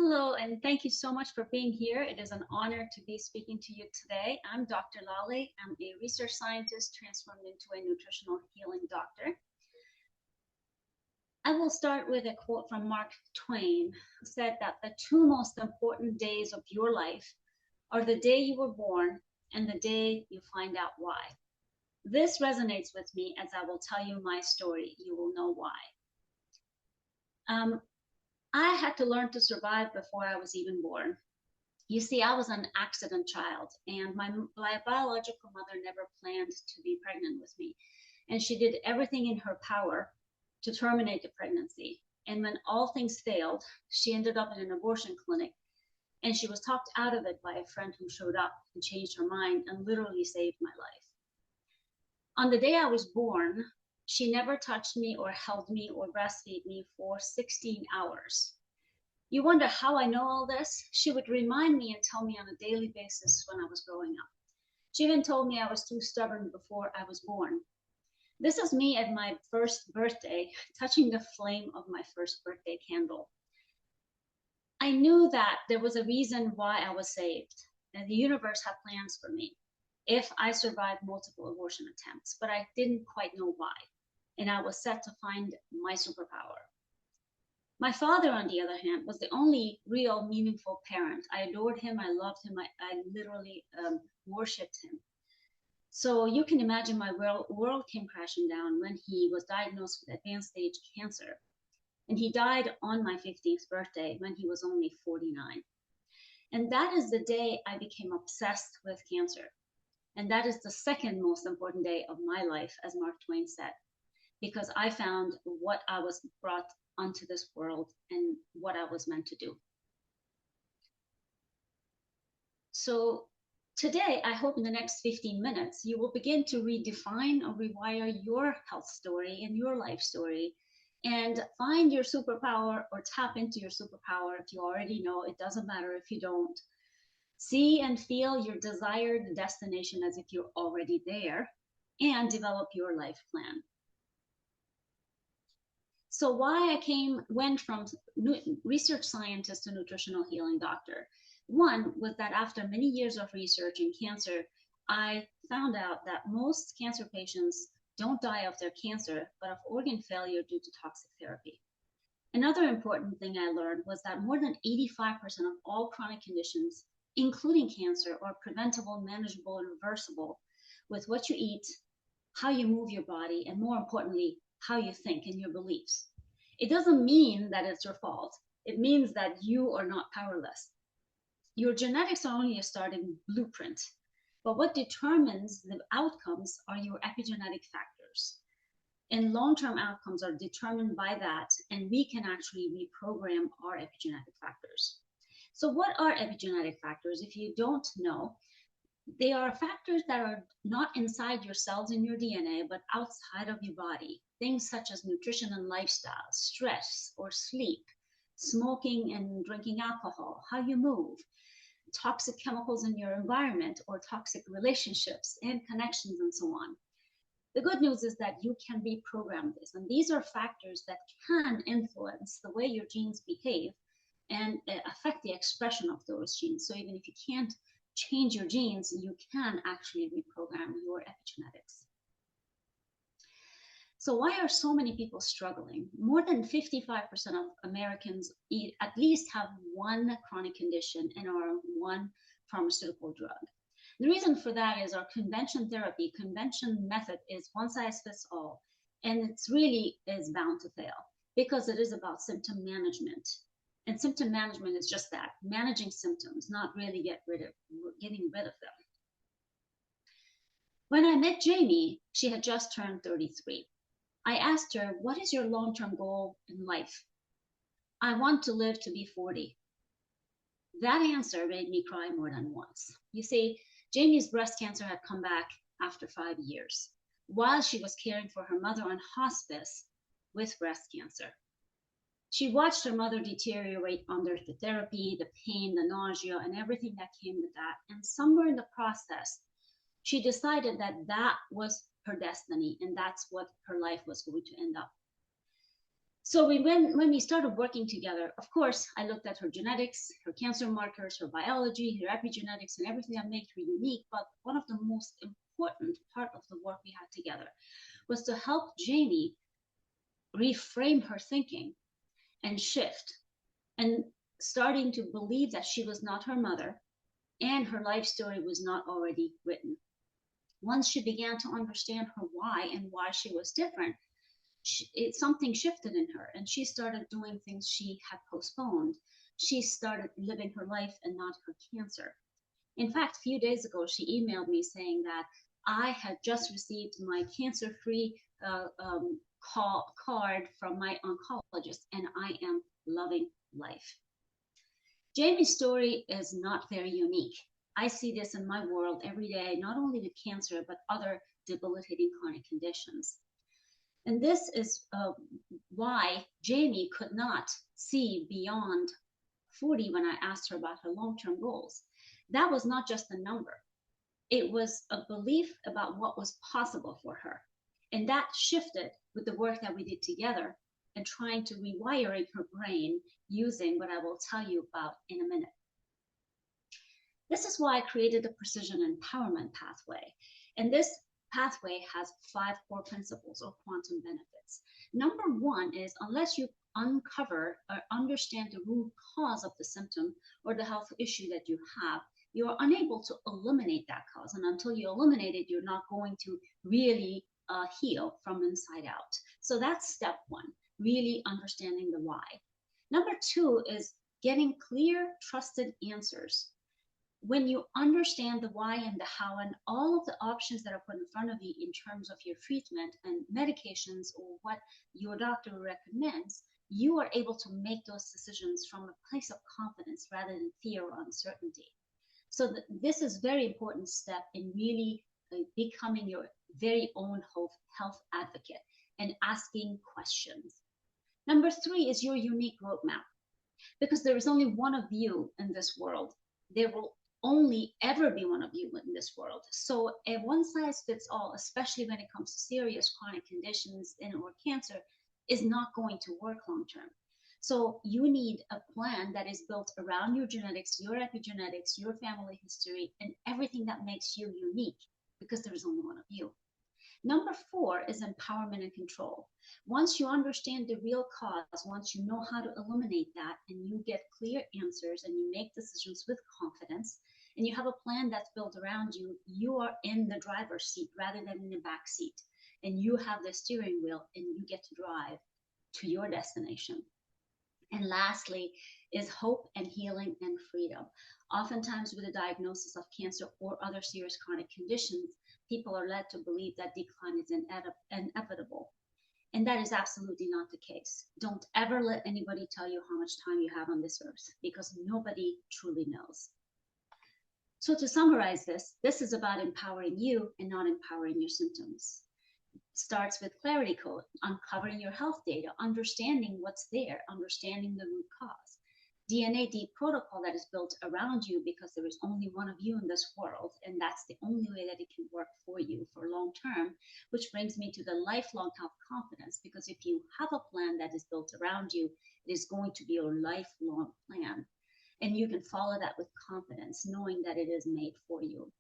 Hello, and thank you so much for being here. It is an honor to be speaking to you today. I'm Dr. Laleh. I'm a research scientist transformed into a nutritional healing doctor. I will start with a quote from Mark Twain, who said that the two most important days of your life are the day you were born and the day you find out why. This resonates with me as I will tell you my story. You will know why. I had to learn to survive before I was even born. You see, I was an accident child, and my biological mother never planned to be pregnant with me. And she did everything in her power to terminate the pregnancy. And when all things failed, she ended up in an abortion clinic, and she was talked out of it by a friend who showed up and changed her mind and literally saved my life. On the day I was born, she never touched me or held me or breastfed me for 16 hours. You wonder how I know all this? She would remind me and tell me on a daily basis when I was growing up. She even told me I was too stubborn before I was born. This is me at my first birthday, touching the flame of my first birthday candle. I knew that there was a reason why I was saved, and the universe had plans for me if I survived multiple abortion attempts, but I didn't quite know why. And I was set to find my superpower. My father, on the other hand, was the only real meaningful parent. I adored him. I loved him. I literally worshipped him. So you can imagine my world came crashing down when he was diagnosed with advanced stage cancer. And he died on my 15th birthday when he was only 49. And that is the day I became obsessed with cancer. And that is the second most important day of my life, as Mark Twain said, because I found what I was brought onto this world and what I was meant to do. So today, I hope in the next 15 minutes, you will begin to redefine or rewire your health story and your life story and find your superpower or tap into your superpower. If you already know, it doesn't matter if you don't. See and feel your desired destination as if you're already there and develop your life plan. So why I went from research scientist to nutritional healing doctor. One was that after many years of research in cancer, I found out that most cancer patients don't die of their cancer, but of organ failure due to toxic therapy. Another important thing I learned was that more than 85% of all chronic conditions, including cancer, are preventable, manageable, and reversible with what you eat, how you move your body, and more importantly, how you think and your beliefs. It doesn't mean that it's your fault. It means that you are not powerless. Your genetics are only a starting blueprint, but what determines the outcomes are your epigenetic factors. And long-term outcomes are determined by that, and we can actually reprogram our epigenetic factors. So what are epigenetic factors? If you don't know, they are factors that are not inside your cells in your DNA, but outside of your body. Things such as nutrition and lifestyle, stress or sleep, smoking and drinking alcohol, how you move, toxic chemicals in your environment or toxic relationships and connections and so on. The good news is that you can reprogram this. And these are factors that can influence the way your genes behave and affect the expression of those genes. So even if you can't change your genes, you can actually reprogram your epigenetics. So why are so many people struggling? More than 55% of Americans at least have one chronic condition and are on one pharmaceutical drug. The reason for that is our convention method is one size fits all, and it's really is bound to fail because it is about symptom management. And symptom management is just that, managing symptoms, not really getting rid of them. When I met Jamie, she had just turned 33. I asked her, what is your long-term goal in life? I want to live to be 40. That answer made me cry more than once. You see, Jamie's breast cancer had come back after 5 years, while she was caring for her mother on hospice with breast cancer. She watched her mother deteriorate under the therapy, the pain, the nausea, and everything that came with that. And somewhere in the process, she decided that that was her destiny and that's what her life was going to end up. So when we started working together, of course, I looked at her genetics, her cancer markers, her biology, her epigenetics, and everything that made her unique. But one of the most important part of the work we had together was to help Jamie reframe her thinking and shift and starting to believe that she was not her mother and her life story was not already written. Once she began to understand her why and why she was different, something shifted in her and she started doing things she had postponed. She started living her life and not her cancer. In fact, a few days ago, she emailed me saying that I had just received my cancer-free card from my oncologist and I am loving life. Jamie's story is not very unique. I see this in my world every day, not only with cancer, but other debilitating chronic conditions. And this is why Jamie could not see beyond 40 when I asked her about her long-term goals. That was not just a number. It was a belief about what was possible for her. And that shifted with the work that we did together and trying to rewire her brain using what I will tell you about in a minute. This is why I created the Precision Empowerment Pathway. And this pathway has 5 core principles or quantum benefits. Number 1 is unless you uncover or understand the root cause of the symptom or the health issue that you have, you are unable to eliminate that cause. And until you eliminate it, you're not going to really heal from inside out. So that's step 1, really understanding the why. Number 2 is getting clear, trusted answers. When you understand the why and the how and all of the options that are put in front of you in terms of your treatment and medications or what your doctor recommends, you are able to make those decisions from a place of confidence rather than fear or uncertainty. So this is a very important step in really becoming your very own health advocate and asking questions. Number 3 is your unique roadmap. Because there is only one of you in this world, there will only ever be one of you in this world. So a one size fits all, especially when it comes to serious chronic conditions or cancer, is not going to work long term. So you need a plan that is built around your genetics, your epigenetics, your family history, and everything that makes you unique, because there is only one of you. Number 4 is empowerment and control. Once you understand the real cause, once you know how to eliminate that, and you get clear answers and you make decisions with confidence, and you have a plan that's built around you, you are in the driver's seat rather than in the back seat. And you have the steering wheel and you get to drive to your destination. And lastly is hope and healing and freedom. Oftentimes with a diagnosis of cancer or other serious chronic conditions, people are led to believe that decline is inevitable. And that is absolutely not the case. Don't ever let anybody tell you how much time you have on this earth, because nobody truly knows. So to summarize this is about empowering you and not empowering your symptoms. Starts with clarity code, uncovering your health data, understanding what's there, understanding the root cause. DNA deep protocol that is built around you because there is only one of you in this world, and that's the only way that it can work for you for long term, which brings me to the lifelong health confidence, because if you have a plan that is built around you, it is going to be your lifelong plan. And you can follow that with confidence, knowing that it is made for you.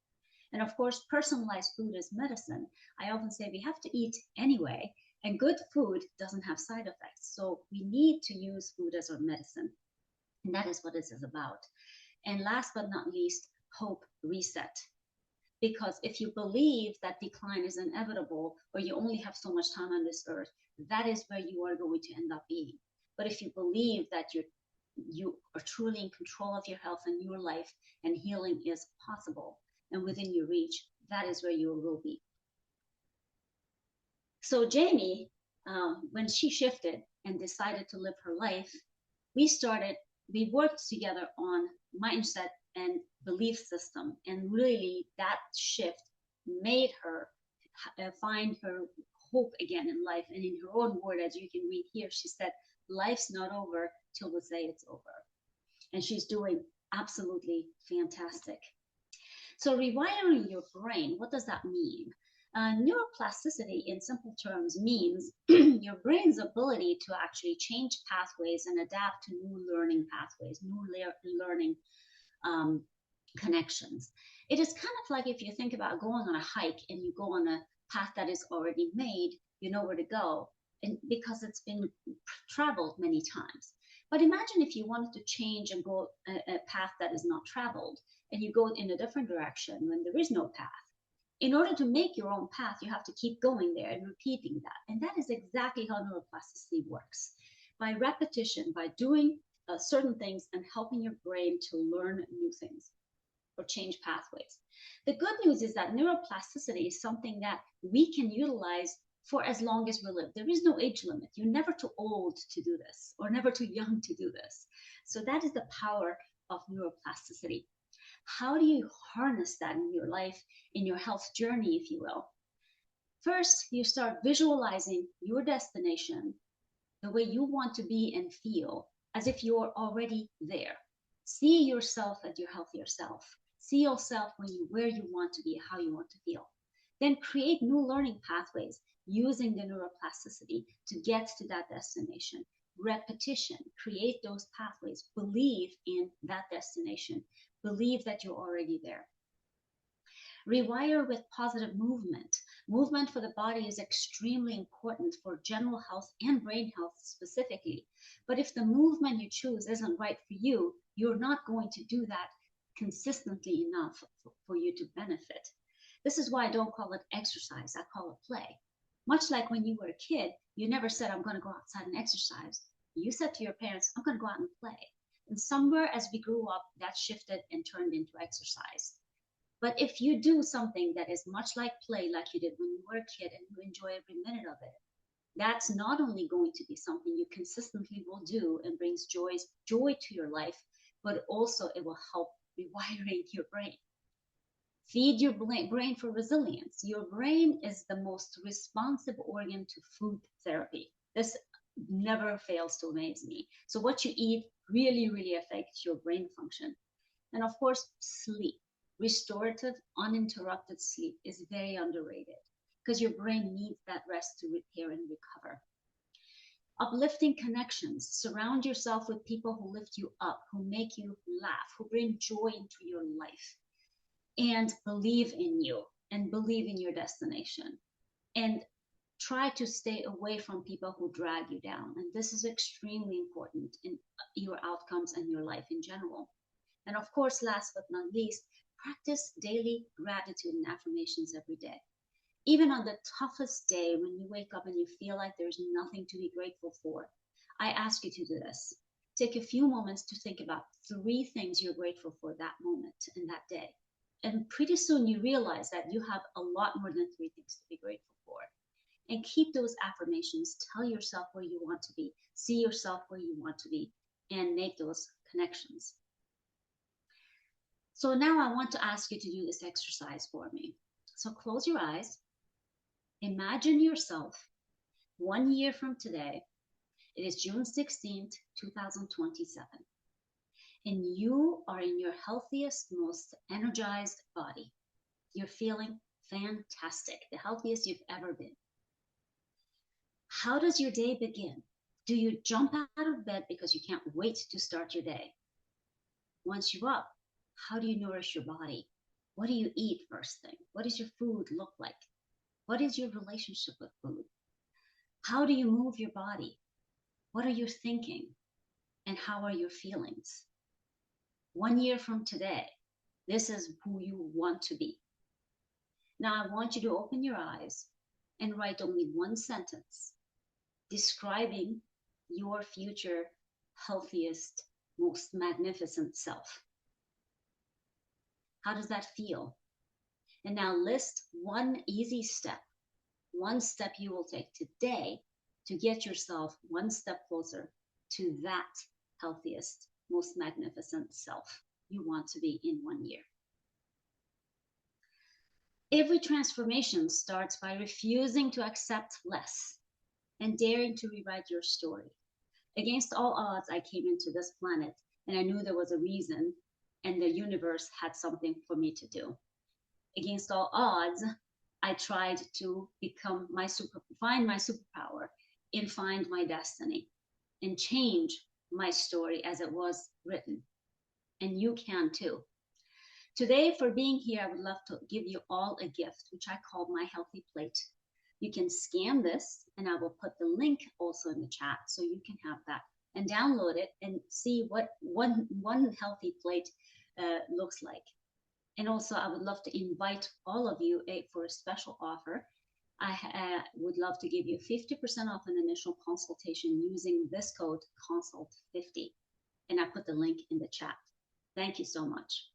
And of course, personalized food is medicine. I often say we have to eat anyway, and good food doesn't have side effects. So we need to use food as our medicine. And that is what this is about. And last but not least, hope reset. Because if you believe that decline is inevitable, or you only have so much time on this earth, that is where you are going to end up being. But if you believe that you are truly in control of your health and your life, and healing is possible and within your reach, that is where you will be. So Jamie, when she shifted and decided to live her life, we worked together on mindset and belief system. And really that shift made her find her hope again in life. And in her own word, as you can read here, she said, life's not over till we say it's over. And she's doing absolutely fantastic. So rewiring your brain, what does that mean? Neuroplasticity, in simple terms, means your brain's ability to actually change pathways and adapt to new learning pathways, new learning um, connections. It is kind of like if you think about going on a hike and you go on a path that is already made, you know where to go, and because it's been traveled many times. But imagine if you wanted to change and go a path that is not traveled, and you go in a different direction when there is no path. In order to make your own path, you have to keep going there and repeating that. And that is exactly how neuroplasticity works. By repetition, by doing certain things and helping your brain to learn new things or change pathways. The good news is that neuroplasticity is something that we can utilize for as long as we live. There is no age limit. You're never too old to do this or never too young to do this. So that is the power of neuroplasticity. How do you harness that in your life, in your health journey, if you will? First, you start visualizing your destination, the way you want to be and feel, as if you're already there. See yourself as your healthier self. See yourself where you want to be, how you want to feel. Then create new learning pathways using the neuroplasticity to get to that destination. Repetition, create those pathways, believe in that destination, believe that you're already there. Rewire with positive movement. Movement for the body is extremely important for general health and brain health specifically. But if the movement you choose isn't right for you, you're not going to do that consistently enough for you to benefit. This is why I don't call it exercise, I call it play. Much like when you were a kid, you never said, I'm going to go outside and exercise. You said to your parents, I'm going to go out and play. And somewhere as we grew up, that shifted and turned into exercise. But if you do something that is much like play, like you did when you were a kid, and you enjoy every minute of it, that's not only going to be something you consistently will do and brings joy to your life, but also it will help rewiring your brain. Feed your brain for resilience. Your brain is the most responsive organ to food therapy. This never fails to amaze me. So what you eat really, really affects your brain function. And of course, sleep. Restorative, uninterrupted sleep is very underrated because your brain needs that rest to repair and recover. Uplifting connections. Surround yourself with people who lift you up, who make you laugh, who bring joy into your life. And believe in you and believe in your destination. And try to stay away from people who drag you down. And this is extremely important in your outcomes and your life in general. And of course, last but not least, practice daily gratitude and affirmations every day. Even on the toughest day when you wake up and you feel like there's nothing to be grateful for, I ask you to do this. Take a few moments to think about 3 things you're grateful for that moment and that day. And pretty soon you realize that you have a lot more than 3 things to be grateful for. And keep those affirmations. Tell yourself where you want to be. See yourself where you want to be and make those connections. So now I want to ask you to do this exercise for me. So close your eyes. Imagine yourself 1 year from today. It is June 16th, 2027. And you are in your healthiest, most energized body. You're feeling fantastic, the healthiest you've ever been. How does your day begin? Do you jump out of bed because you can't wait to start your day? Once you're up, how do you nourish your body? What do you eat first thing? What does your food look like? What is your relationship with food? How do you move your body? What are you thinking? And how are your feelings? 1 year from today, this is who you want to be. Now I want you to open your eyes and write only 1 sentence describing your future healthiest, most magnificent self. How does that feel? And now list 1 easy step, 1 step you will take today to get yourself 1 step closer to that healthiest, most magnificent self you want to be in 1 year. Every transformation starts by refusing to accept less and daring to rewrite your story. Against all odds, I came into this planet and I knew there was a reason and the universe had something for me to do. Against all odds, I tried to find my superpower and find my destiny and change my story as it was written. And you can too. Today, for being here, I would love to give you all a gift, which I call my healthy plate. You can scan this, and I will put the link also in the chat so you can have that and download it and see what one healthy plate looks like. And also, I would love to invite all of you for a special offer. I would love to give you 50% off an initial consultation using this code, consult50. And I put the link in the chat. Thank you so much.